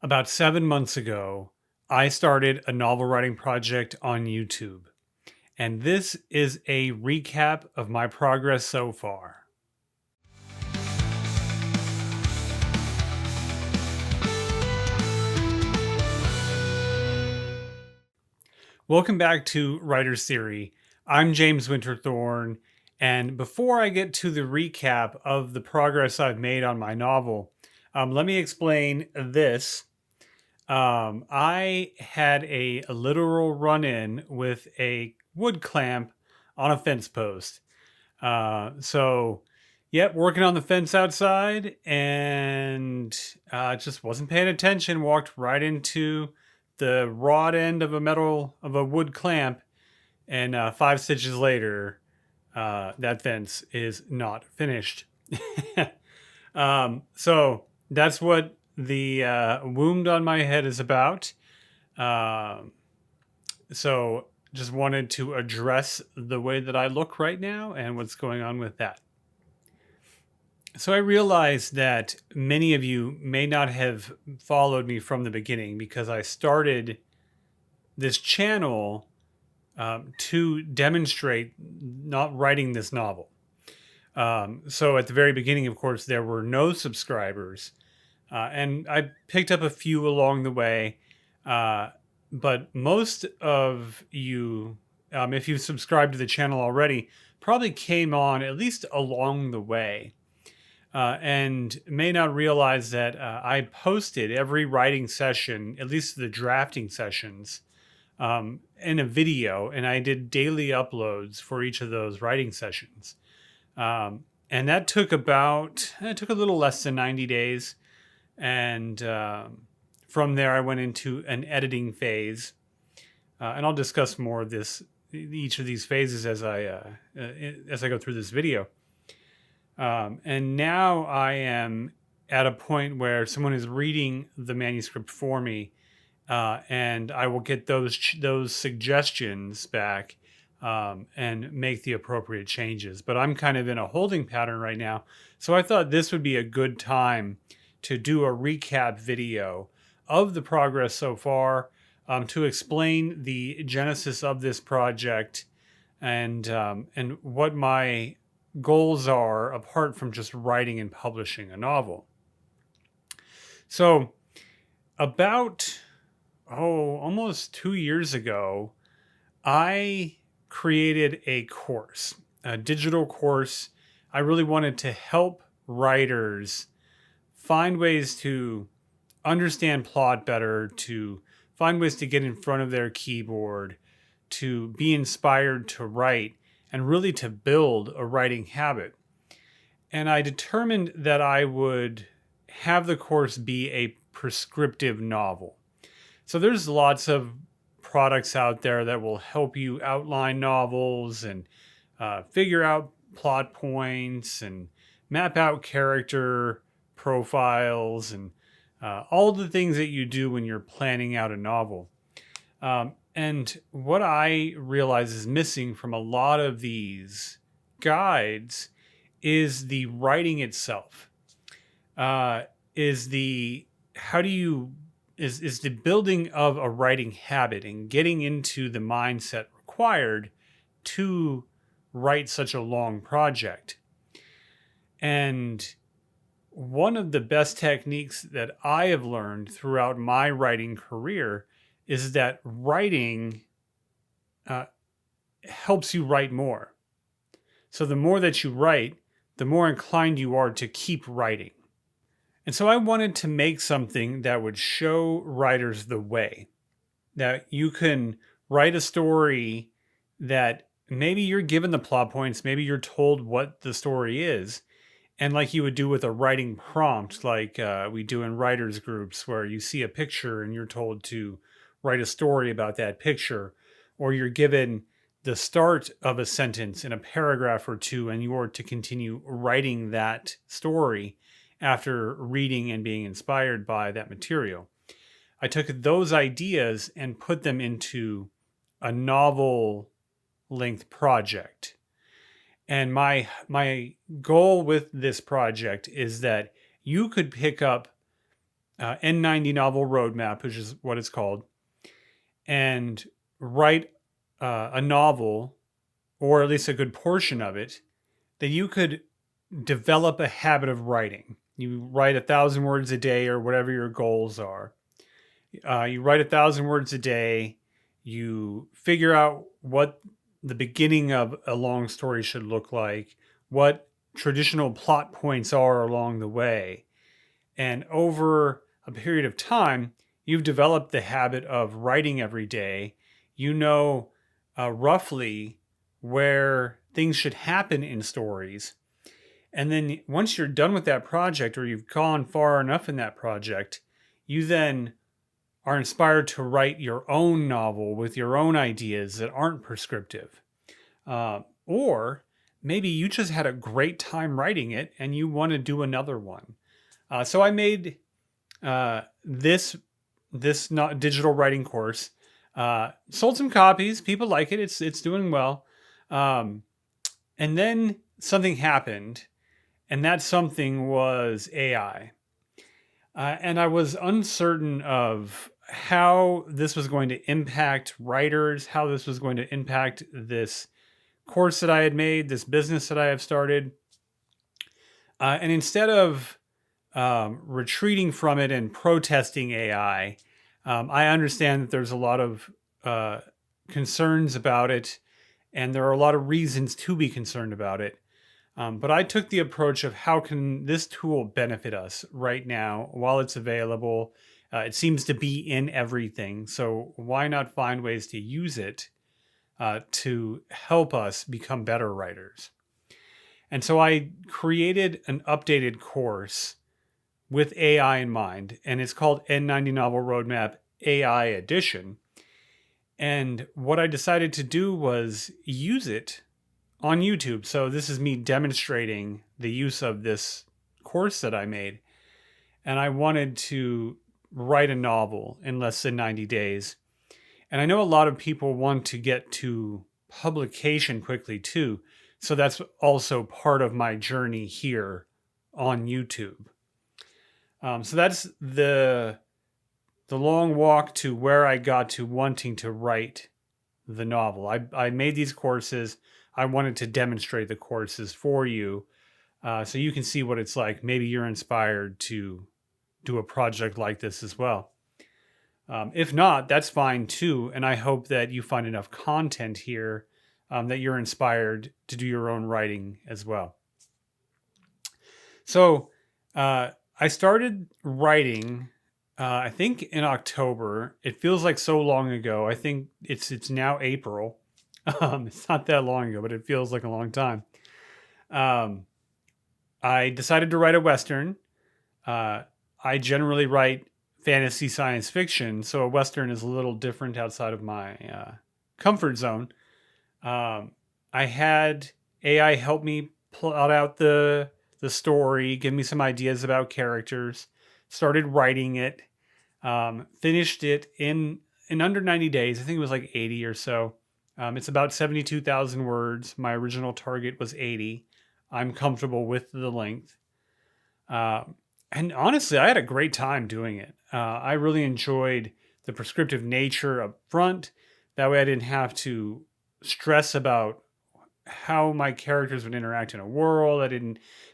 About 7 months ago, I started a novel writing project on YouTube, and this is a recap of my progress so far. Welcome back to Writer's Theory. I'm James Winterthorn, and before I get to the recap of the progress I've made on my novel, let me explain this. I had a literal run-in with a wood clamp on a fence post. Yep, working on the fence outside, and just wasn't paying attention. Walked right into the rod end of a wood clamp, and 5 stitches later, that fence is not finished. So that's what the wound on my head is about. So just wanted to address the way that I look right now and what's going on with that. So I realize that many of you may not have followed me from the beginning because I started this channel to demonstrate not writing this novel. So at the very beginning, of course, there were no subscribers. And I picked up a few along the way. But most of you, if you subscribed to the channel already, probably came on at least along the way. And may not realize that I posted every writing session, at least the drafting sessions, in a video, and I did daily uploads for each of those writing sessions. And that took it took a little less than 90 days. And from there, I went into an editing phase. And I'll discuss more of each of these phases as I go through this video. And now I am at a point where someone is reading the manuscript for me, and I will get those suggestions back and make the appropriate changes. But I'm kind of in a holding pattern right now, so I thought this would be a good time to do a recap video of the progress so far, to explain the genesis of this project and what my goals are apart from just writing and publishing a novel. So about almost 2 years ago, I created a course, a digital course. I really wanted to help writers find ways to understand plot better, to find ways to get in front of their keyboard, to be inspired to write, and really to build a writing habit. And I determined that I would have the course be a prescriptive novel. So there's lots of products out there that will help you outline novels and figure out plot points and map out character profiles and all the things that you do when you're planning out a novel. And what I realize is missing from a lot of these guides is the writing itself. Is the building of a writing habit and getting into the mindset required to write such a long project. And one of the best techniques that I have learned throughout my writing career is that writing helps you write more. So the more that you write, the more inclined you are to keep writing. And so I wanted to make something that would show writers the way. That you can write a story that maybe you're given the plot points, maybe you're told what the story is, and like you would do with a writing prompt, like we do in writers groups, where you see a picture and you're told to write a story about that picture, or you're given the start of a sentence in a paragraph or two and you're to continue writing that story after reading and being inspired by that material. I took those ideas and put them into a novel length project. And my goal with this project is that you could pick up N90 Novel Roadmap, which is what it's called, and write a novel, or at least a good portion of it, that you could develop a habit of writing. You write 1,000 words a day or whatever your goals are. You write 1,000 words a day. You figure out what the beginning of a long story should look like, what traditional plot points are along the way. And over a period of time, you've developed the habit of writing every day. You know roughly where things should happen in stories. And then once you're done with that project, or you've gone far enough in that project, you then are inspired to write your own novel with your own ideas that aren't prescriptive. Or maybe you just had a great time writing it and you want to do another one. So I made this not digital writing course. Sold some copies. People like it. It's doing well. And then something happened, and that something was AI. And I was uncertain of how this was going to impact writers, how this was going to impact this course that I had made, this business that I have started. And instead of retreating from it and protesting AI, I understand that there's a lot of concerns about it, and there are a lot of reasons to be concerned about it. But I took the approach of how can this tool benefit us right now while it's available. It seems to be in everything, so why not find ways to use it to help us become better writers? And so I created an updated course with AI in mind, and it's called N90 Novel Roadmap AI Edition. And what I decided to do was use it on YouTube. So this is me demonstrating the use of this course that I made. And I wanted to write a novel in less than 90 days. And I know a lot of people want to get to publication quickly too. So that's also part of my journey here on YouTube. So that's the long walk to where I got to wanting to write the novel. I made these courses. I wanted to demonstrate the courses for you so you can see what it's like. Maybe you're inspired to do a project like this as well. If not, that's fine too. And I hope that you find enough content here that you're inspired to do your own writing as well. So I started writing, I think in October. It feels like so long ago. I think it's now April. It's not that long ago, but it feels like a long time. I decided to write a Western. I generally write fantasy science fiction, so a Western is a little different outside of my comfort zone. I had AI help me plot out the story, give me some ideas about characters, started writing it, finished it in under 90 days. I think it was like 80 or so. It's about 72,000 words. My original target was 80. I'm comfortable with the length. And honestly, I had a great time doing it. I really enjoyed the prescriptive nature up front. That way I didn't have to stress about how my characters would interact in a world.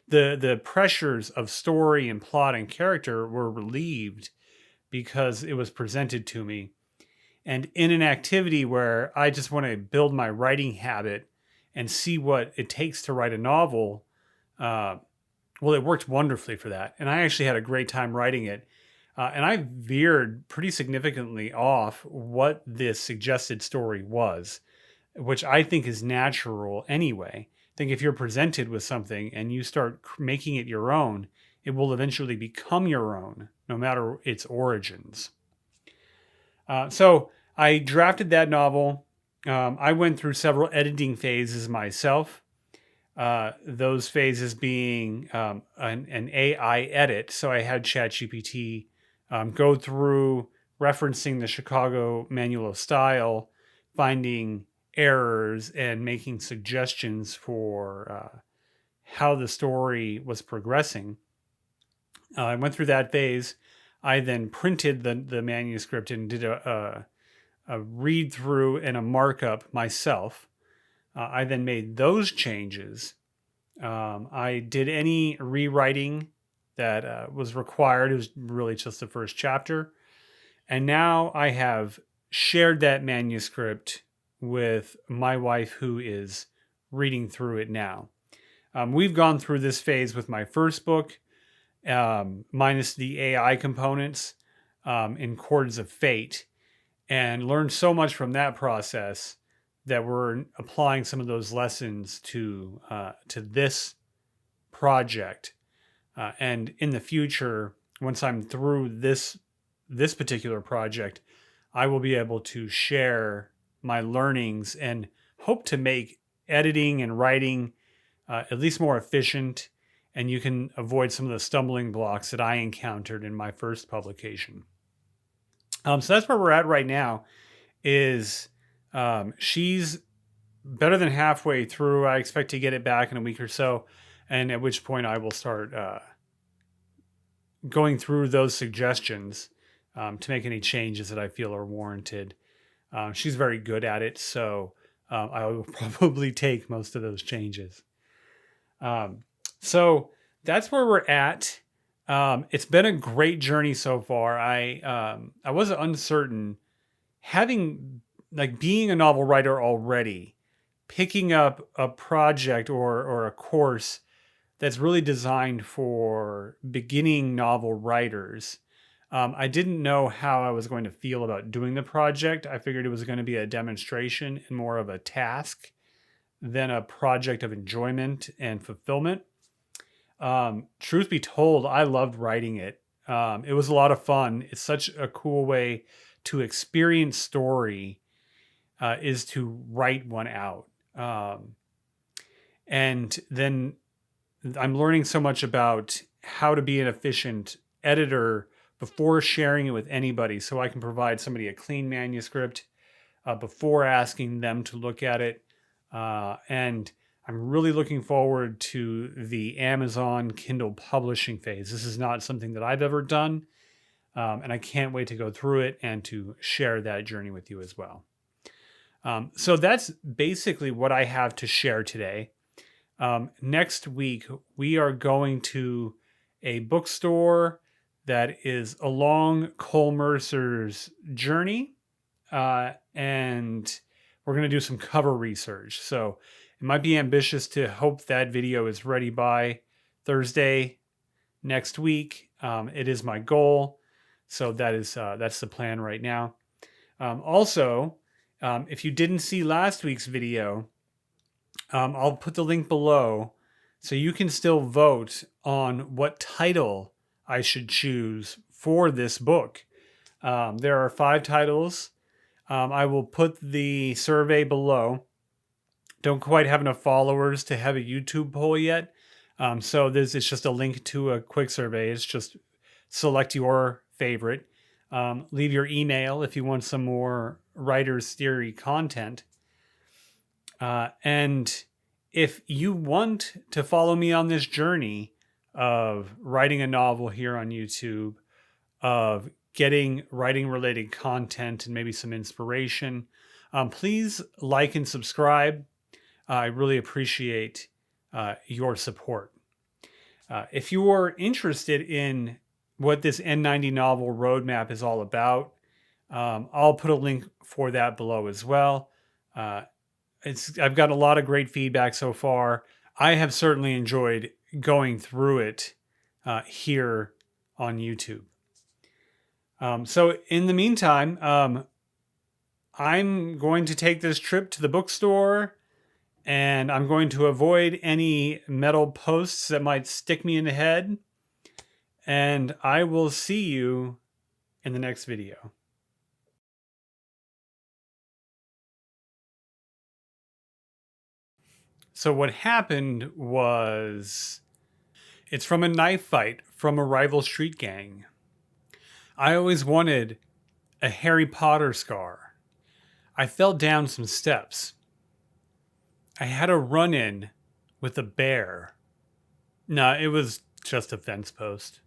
The pressures of story and plot and character were relieved because it was presented to me. And in an activity where I just want to build my writing habit and see what it takes to write a novel, well, it worked wonderfully for that. And I actually had a great time writing it. And I veered pretty significantly off what this suggested story was, which I think is natural anyway. I think if you're presented with something and you start making it your own, it will eventually become your own, no matter its origins. So I drafted that novel. I went through several editing phases myself. Those phases being an AI edit. So I had ChatGPT go through referencing the Chicago Manual of Style, finding errors and making suggestions for how the story was progressing. I went through that phase. I then printed the manuscript and did a read through and a markup myself. I then made those changes. I did any rewriting that was required. It was really just the first chapter. And now I have shared that manuscript with my wife, who is reading through it now. We've gone through this phase with my first book, minus the AI components in Chords of Fate, and learned so much from that process that we're applying some of those lessons to this project. And in the future, once I'm through this particular project, I will be able to share my learnings and hope to make editing and writing at least more efficient, and you can avoid some of the stumbling blocks that I encountered in my first publication. So that's where we're at right now. Is she's better than halfway through. I expect to get it back in a week or so, and at which point I will start going through those suggestions to make any changes that I feel are warranted. She's very good at it, so I will probably take most of those changes. So that's where we're at. It's been a great journey so far. I was uncertain, being a novel writer already, picking up a project or a course that's really designed for beginning novel writers. I didn't know how I was going to feel about doing the project. I figured it was going to be a demonstration and more of a task than a project of enjoyment and fulfillment. Truth be told, I loved writing it. It was a lot of fun. It's such a cool way to experience story, is to write one out. And then I'm learning so much about how to be an efficient editor before sharing it with anybody, so I can provide somebody a clean manuscript before asking them to look at it. And I'm really looking forward to the Amazon Kindle publishing phase. This is not something that I've ever done, and I can't wait to go through it and to share that journey with you as well. So that's basically what I have to share today. Next week, we are going to a bookstore that is along Cole Mercer's journey, and we're going to do some cover research. So it might be ambitious to hope that video is ready by Thursday next week. It is my goal. So that's the plan right now. Also, if you didn't see last week's video, I'll put the link below so you can still vote on what title I should choose for this book. There are 5 titles. I will put the survey below. Don't quite have enough followers to have a YouTube poll yet. So it's just a link to a quick survey. It's just select your favorite. Leave your email if you want some more Writer's Theory content. And if you want to follow me on this journey of writing a novel here on YouTube, of getting writing related content and maybe some inspiration, please like and subscribe. I really appreciate your support. If you are interested in what this N90 Novel Roadmap is all about, I'll put a link for that below as well. I've got a lot of great feedback so far. I have certainly enjoyed going through it here on YouTube. So in the meantime, I'm going to take this trip to the bookstore, and I'm going to avoid any metal posts that might stick me in the head. And I will see you in the next video. So what happened was, it's from a knife fight from a rival street gang. I always wanted a Harry Potter scar. I fell down some steps. I had a run-in with a bear. No, it was just a fence post.